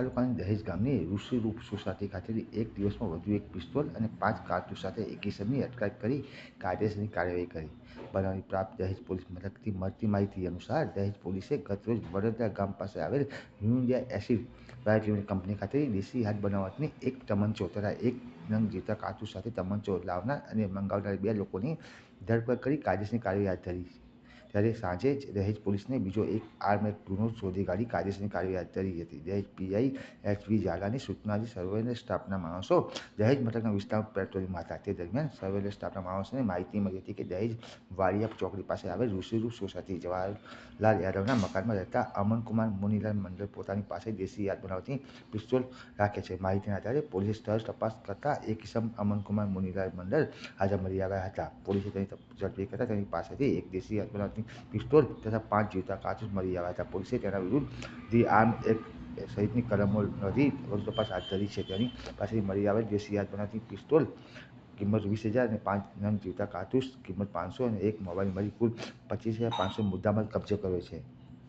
તાલુકાની દહેજ ગામની ઋષિરૂપ સોસાયટી ખાતેથી એક દિવસમાં વધુ એક પિસ્તોલ અને 5 કારતૂસ સાથે એક ઇસમની અટકાયત કરી કાયદેસરની કાર્યવાહી કરી। બનાવની પ્રાપ્ત દહેજ પોલીસ મથકથી મળતી માહિતી અનુસાર દહેજ પોલીસે ગતરોજ વડોદરા ગામ પાસે આવેલ new India acid private limited company ખાતેથી દેશી હાથ બનાવટની એક તમંચો તથા 1 નંગ જીવતા કારતૂસ સાથે તમંચો લાવનાર અને મંગાવનાર 2 લોકોની ધરપકડ કરી કાયદેસરની કાર્યવાહી હાથ ધરી। ત્યારે સાંજે જ દહેજ પોલીસને બીજો એક આર્મ ગુનો શોધી કાઢી કાયદેસરની કાર્યવાહી હાથ ધરી હતી। દહેજ પીઆઈ એચ.વી. ઝાલાની સૂચનાથી સર્વેલન્સ સ્ટાફના માણસો દહેજ મથકના વિસ્તારમાં પેટ્રોલિંગમાં હતા। તે દરમિયાન સર્વેલન્સ સ્ટાફના માણસોને માહિતી મળી હતી કે દહેજ વાડિયા ચોકડી પાસે આવેલ ઋષિરૂપ સોસાયટી જવાહરલાલ યાદવના મકાનમાં રહેતા અમનકુમાર મુનીલાલ મંડલ પોતાની પાસે દેશી હાથ બનાવટની પિસ્તોલ રાખે છે। માહિતીના આધારે પોલીસે સ્થળ તપાસ કરતા એક ઇસમ અમનકુમાર મુનીલાલ મંડલ હાજર મળી આવ્યા હતા। પોલીસે તેની ઝડપી કરતા તેની પાસેથી એક દેશી હાથ બનાવટની પિસ્તોલ તથા 5 જીવતા કારતૂસ મળી આવ્યા હતા। પોલીસે તેના વિરુદ્ધ ધી આર્મ એક્ટ સહિતની કલમો નોંધી વધુ તપાસ હાથ ધરી છે। તેની પાસેથી મળી આવેલ દેશી હાથ બનાવટની પિસ્તોલ કિંમત 20,000 અને 5 નંગ જીવતા કારતૂસ કિંમત 500 અને એક મોબાઈલ મળી કુલ 25,500 મુદ્દામાલ કબજે કર્યો છે।